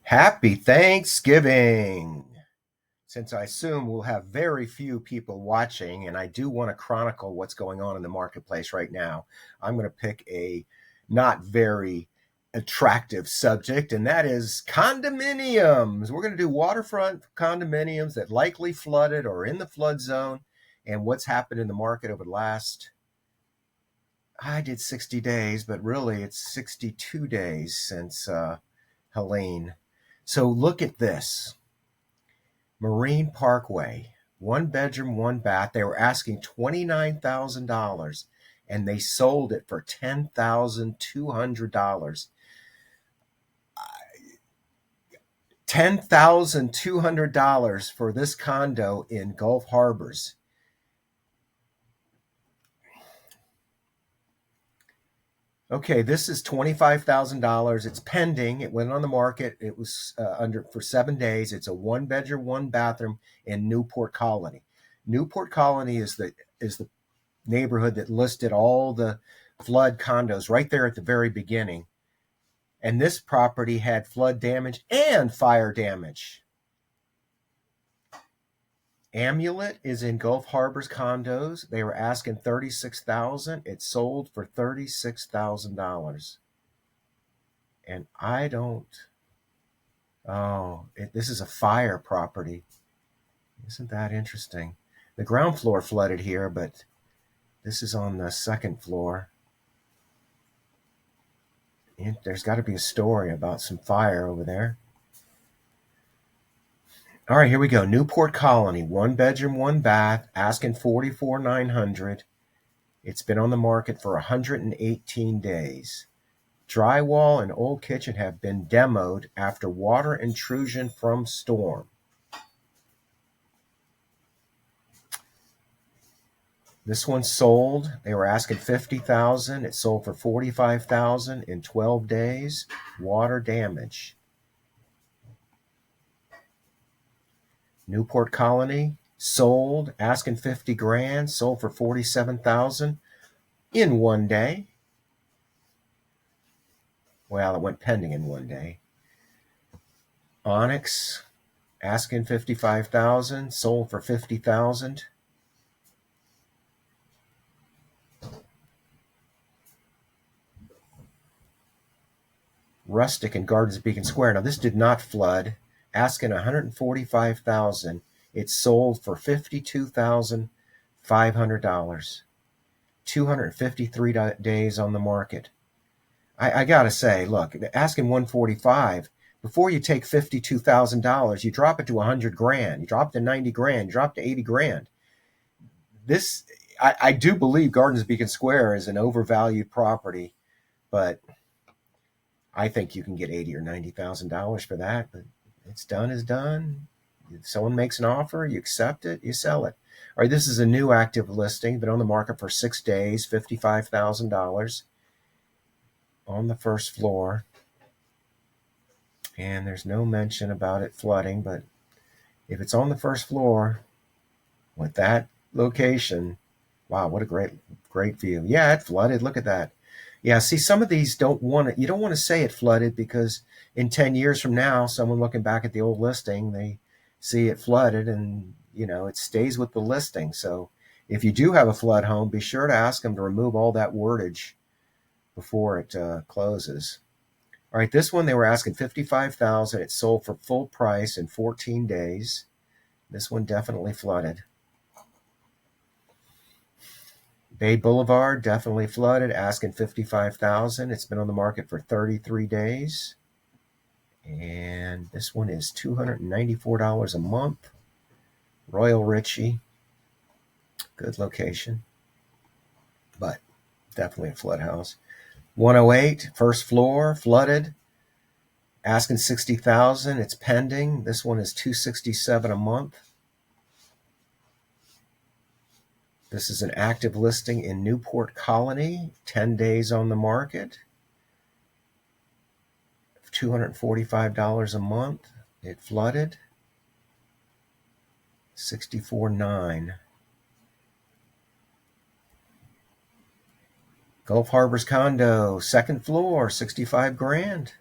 Happy Thanksgiving! Since I assume we'll have very few people watching, and I do want to chronicle what's going on in the marketplace right now, I'm going to pick a not very attractive subject, and that is condominiums. We're going to do waterfront condominiums that likely flooded or in the flood zone, and what's happened in the market over the last, I did 60 days, but really it's 62 days since Helene. So look at this. Marine Parkway, one bedroom, one bath. They were asking $29,000 and they sold it for $10,200. $10,200 for this condo in Gulf Harbors. Okay, this is $25,000. It's pending. It went on the market. It was under for 7 days. It's a one bedroom, one bathroom in Newport Colony. Newport Colony is the neighborhood that listed all the flood condos right there at the very beginning. And this property had flood damage and fire damage. Amulet is in Gulf Harbors condos. They were asking $36,000. It sold for $36,000. And I don't. This is a fire property. Isn't that interesting? The ground floor flooded here, but this is on the second floor. There's got to be a story about some fire over there. All right, here we go. Newport Colony, one bedroom, one bath, asking $44,900. It's been on the market for 118 days. Drywall and old kitchen have been demoed after water intrusion from storm. This one sold. They were asking $50,000. It sold for $45,000 in 12 days. Water damage. Newport Colony sold, asking $50,000, sold for $47,000 in 1 day. Well, it went pending in 1 day. Onyx, asking $55,000, sold for $50,000. Rustic in Gardens of Beacon Square. Now, this did not flood. Asking $145,000. It sold for $52,500. 253 days on the market. I gotta say, look, asking 145. Before you take $52,000, you drop it to $100,000. You drop it to $90,000. You drop it to $80,000. This, I do believe Gardens of Beacon Square is an overvalued property, but I think you can get $80,000 or $90,000 for that. But it's done is done. If someone makes an offer, you accept it, you sell it. All right, this is a new active listing, been on the market for 6 days, $55,000 on the first floor. And there's no mention about it flooding, but if it's on the first floor with that location, wow, what a great view. Yeah, it flooded. Look at that. Yeah, see, some of these you don't want to say it flooded because in 10 years from now, someone looking back at the old listing, they see it flooded and, it stays with the listing. So if you do have a flood home, be sure to ask them to remove all that wordage before it closes. All right, this one, they were asking $55,000. It sold for full price in 14 days. This one definitely flooded. Bay Boulevard definitely flooded, asking $55,000. It's been on the market for 33 days. And this one is $294 a month. Royal Ritchie. Good location. But definitely a flood house. 108, first floor, flooded. Asking $60,000. It's pending. This one is $267 a month. This is an active listing in Newport Colony, 10 days on the market, $245 a month. It flooded, $64,900. Gulf Harbors condo, second floor, $65,000.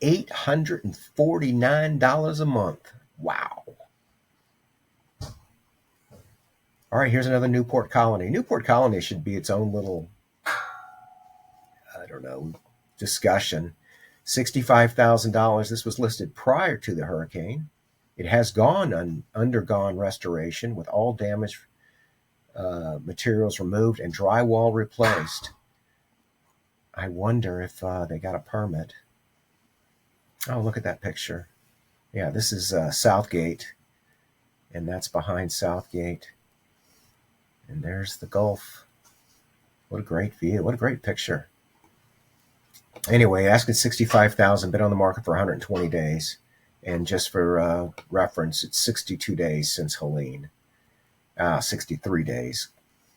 $849 a month. Wow. All right, here's another Newport Colony. Newport Colony should be its own little, I don't know, discussion. $65,000. This was listed prior to the hurricane. It has undergone restoration with all damaged materials removed and drywall replaced. I wonder if they got a permit. Oh, look at that picture. Yeah, this is Southgate, and that's behind Southgate. And there's the Gulf. What a great view. What a great picture. Anyway, asking $65,000, been on the market for 120 days. And just for reference, it's 62 days since Helene. 63 days,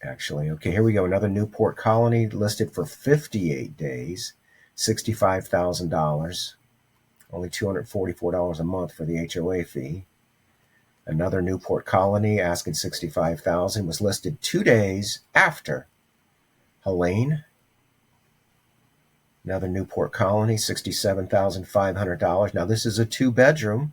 actually. Okay, here we go. Another Newport Colony listed for 58 days, $65,000. Only $244 a month for the HOA fee. Another Newport Colony asking $65,000 was listed 2 days after Helene. Another Newport Colony, $67,500. Now this is a 2-bedroom.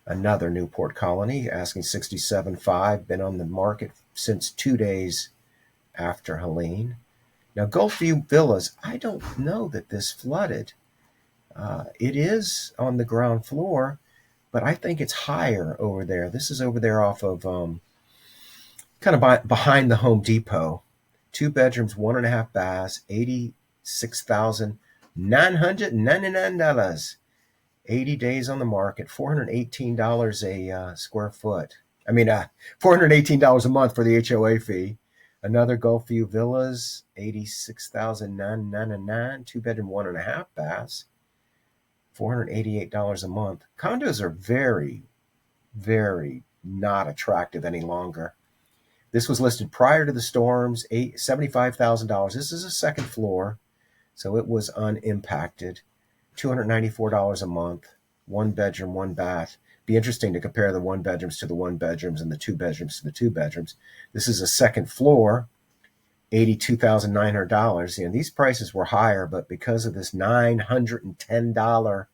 Another Newport Colony asking $67,500. Been on the market since 2 days after Helene. Now Gulfview Villas, I don't know that this flooded. It is on the ground floor, but I think it's higher over there. This is over there off of kind of behind the Home Depot. 2 bedrooms, 1.5 baths, $86,999. 80 days on the market, $418 a square foot. I mean, $418 a month for the HOA fee. Another Gulfview Villas, $86,999. 2 bedroom, 1.5 baths, $488 a month. Condos are very, very not attractive any longer. This was listed prior to the storms, $75,000. This is a second floor, so it was unimpacted. $294 a month, 1 bedroom, 1 bath. Be interesting to compare the 1 bedrooms to the 1 bedrooms and the 2 bedrooms to the 2 bedrooms. This is a second floor, $82,900. And these prices were higher, but because of this $910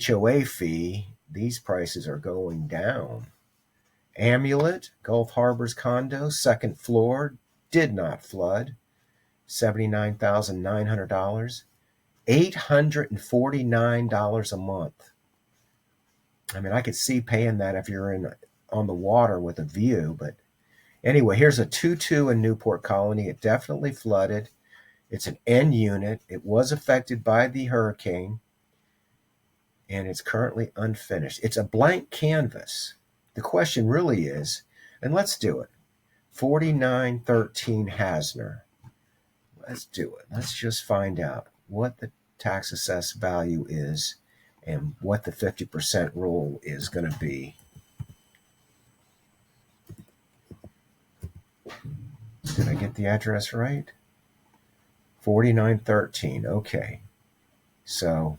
HOA fee, these prices are going down. Amulet, Gulf Harbor's condo, second floor, did not flood, $79,900. $849 a month. I mean, I could see paying that if you're on the water with a view, but anyway, here's a 2-2 in Newport Colony. It definitely flooded. It's an N unit. It was affected by the hurricane, and it's currently unfinished. It's a blank canvas. The question really is, and let's do it, 4913 Hasner. Let's do it. Let's just find out what the tax assessed value is and what the 50% rule is going to be. Did I get the address right? 4913. Okay. So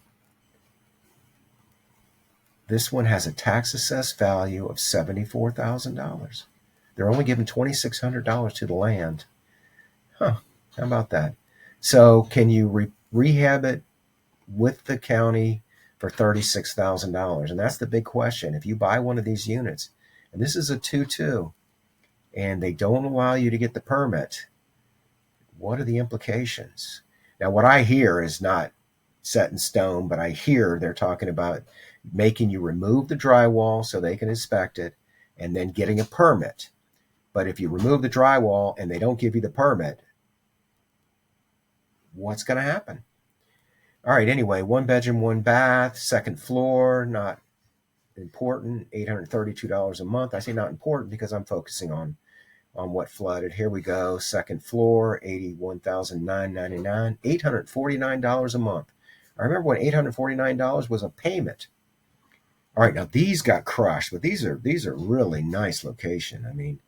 this one has a tax assessed value of $74,000. They're only giving $2,600 to the land. Huh. How about that? So can you rehab it with the county for $36,000? And that's the big question. If you buy one of these units, and this is a 2-2, and they don't allow you to get the permit, what are the implications? Now, what I hear is not set in stone, but I hear they're talking about making you remove the drywall so they can inspect it and then getting a permit. But if you remove the drywall and they don't give you the permit, what's going to happen? All right, anyway, 1 bedroom, 1 bath, second floor, not important, $832 a month. I say not important because I'm focusing on what flooded. Here we go, second floor, $81,999, $849 a month. I remember when $849 was a payment. All right, now these got crushed, but these are really nice location. I mean,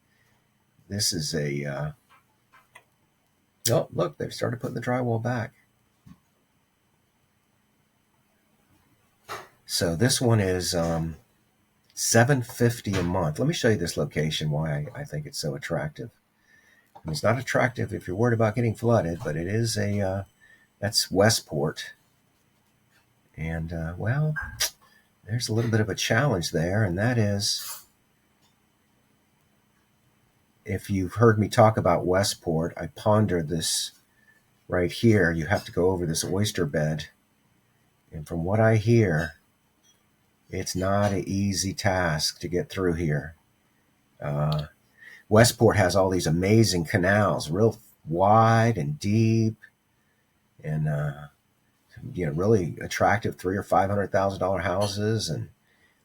this is a, oh, look, they've started putting the drywall back. So this one is $750 a month. Let me show you this location, why I think it's so attractive. And it's not attractive if you're worried about getting flooded, but it is a That's Westport. And, well, there's a little bit of a challenge there, and that is, if you've heard me talk about Westport, I ponder this right here. You have to go over this oyster bed. And from what I hear, it's not an easy task to get through here. Westport has all these amazing canals, real wide and deep, and really attractive $300,000 or $500,000 houses, and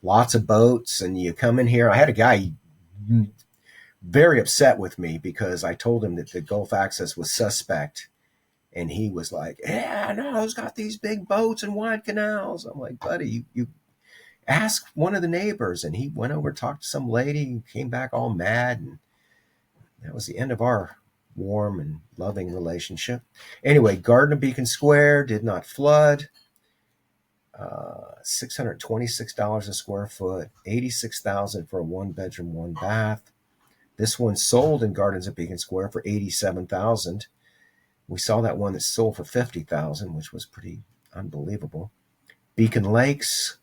lots of boats. And you come in here. I had a guy very upset with me because I told him that the Gulf access was suspect, and he was like, "Yeah, no, it's got these big boats and wide canals." I'm like, "Buddy, you ask one of the neighbors." And he went over, talked to some lady, and came back all mad, and that was the end of our warm and loving relationship. Anyway, Garden of Beacon Square did not flood. $626 a square foot, $86,000 for a 1-bedroom, 1-bath. This one sold in Gardens of Beacon Square for $87,000. We saw that one that sold for $50,000, which was pretty unbelievable. Beacon Lakes,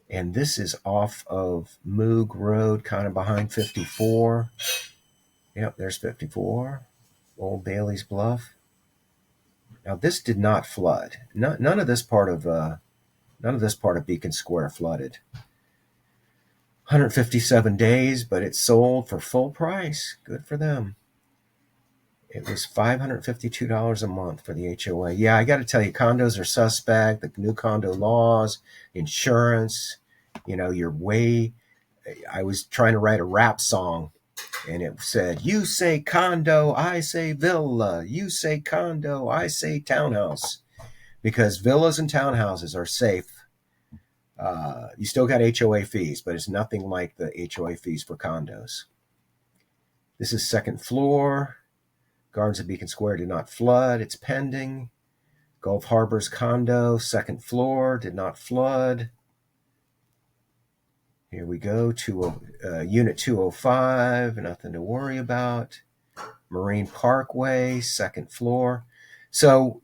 and this is off of Moog Road, kind of behind 54. Yep, there's 54. Old Bailey's Bluff. Now this did not flood. None of this part of Beacon Square flooded. 157 days, but it sold for full price. Good for them. It was $552 a month for the HOA. Yeah, I got to tell you, condos are suspect. The new condo laws, insurance. You're way. I was trying to write a rap song, and it said, "You say condo, I say villa. You say condo, I say townhouse," because villas and townhouses are safe. You still got HOA fees, but it's nothing like the HOA fees for condos. This is second floor. Gardens of Beacon Square did not flood. It's pending. Gulf Harbor's condo, second floor, did not flood. Here we go to Unit 205, nothing to worry about. Marine Parkway, second floor. So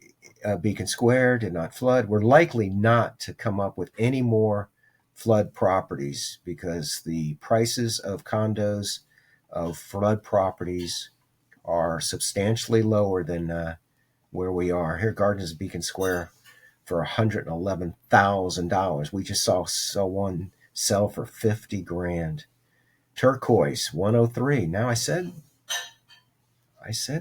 Beacon Square did not flood. We're likely not to come up with any more flood properties because the prices of condos, of flood properties, are substantially lower than where we are. Here, Gardens of Beacon Square for $111,000. We just saw one sell for $50,000. Turquoise 103. Now I said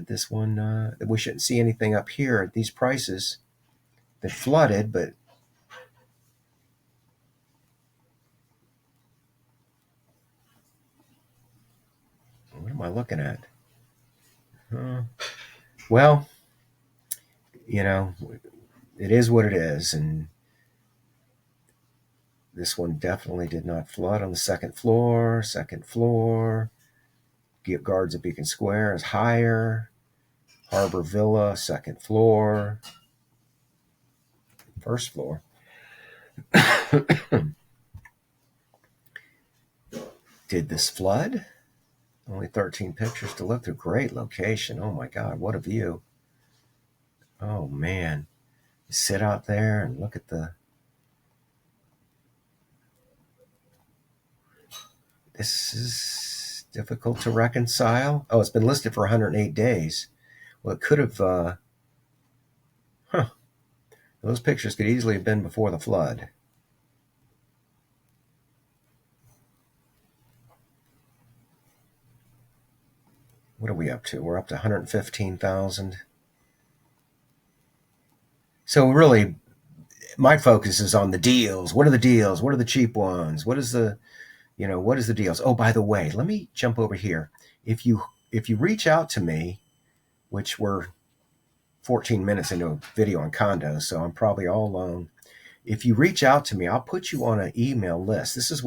this one that we shouldn't see anything up here at these prices that flooded, but what am I looking at? Well, it is what it is, and this one definitely did not flood on the second floor. Second floor. Gardens of Beacon Square is higher. Harbor Villa, second floor. First floor. Did this flood? Only 13 pictures to look through. Great location. Oh my God, what a view. Oh man. Sit out there and look at this is difficult to reconcile. Oh, it's been listed for 108 days. Well, it could have, those pictures could easily have been before the flood. What are we up to? We're up to 115,000. So really, my focus is on the deals. What are the deals? What are the cheap ones? What is the deals? Oh, by the way, let me jump over here. If you reach out to me, which we're 14 minutes into a video on condos, so I'm probably all alone. If you reach out to me, I'll put you on an email list. This is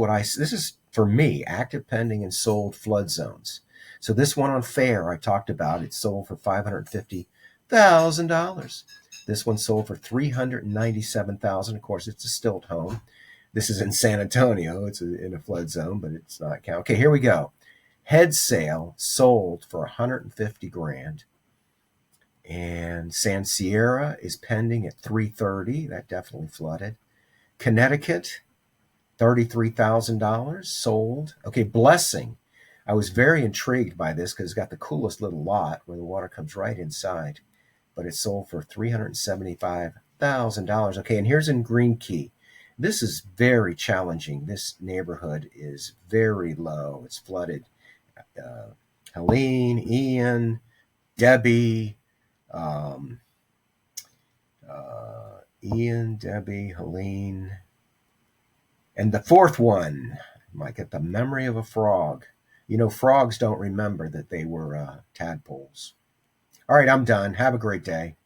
for me, active, pending, and sold flood zones. So this one on Fair I talked about, it sold for $550,000. This one sold for $397,000. Of course, it's a stilt home. This is in San Antonio. It's in a flood zone, but it's not count. Okay, here we go. Head sale sold for $150,000. And San Sierra is pending at 330. That definitely flooded. Connecticut, $33,000 sold. Okay, Blessing. I was very intrigued by this because it's got the coolest little lot where the water comes right inside, but it sold for $375,000. Okay, and here's in Green Key. This is very challenging. This neighborhood is very low. It's flooded. Uh, Helene, Ian, Debbie, um, Ian, Debbie, Helene, and the fourth one might get the memory of a frog. You know, frogs don't remember that they were tadpoles. All right, I'm done. Have a great day.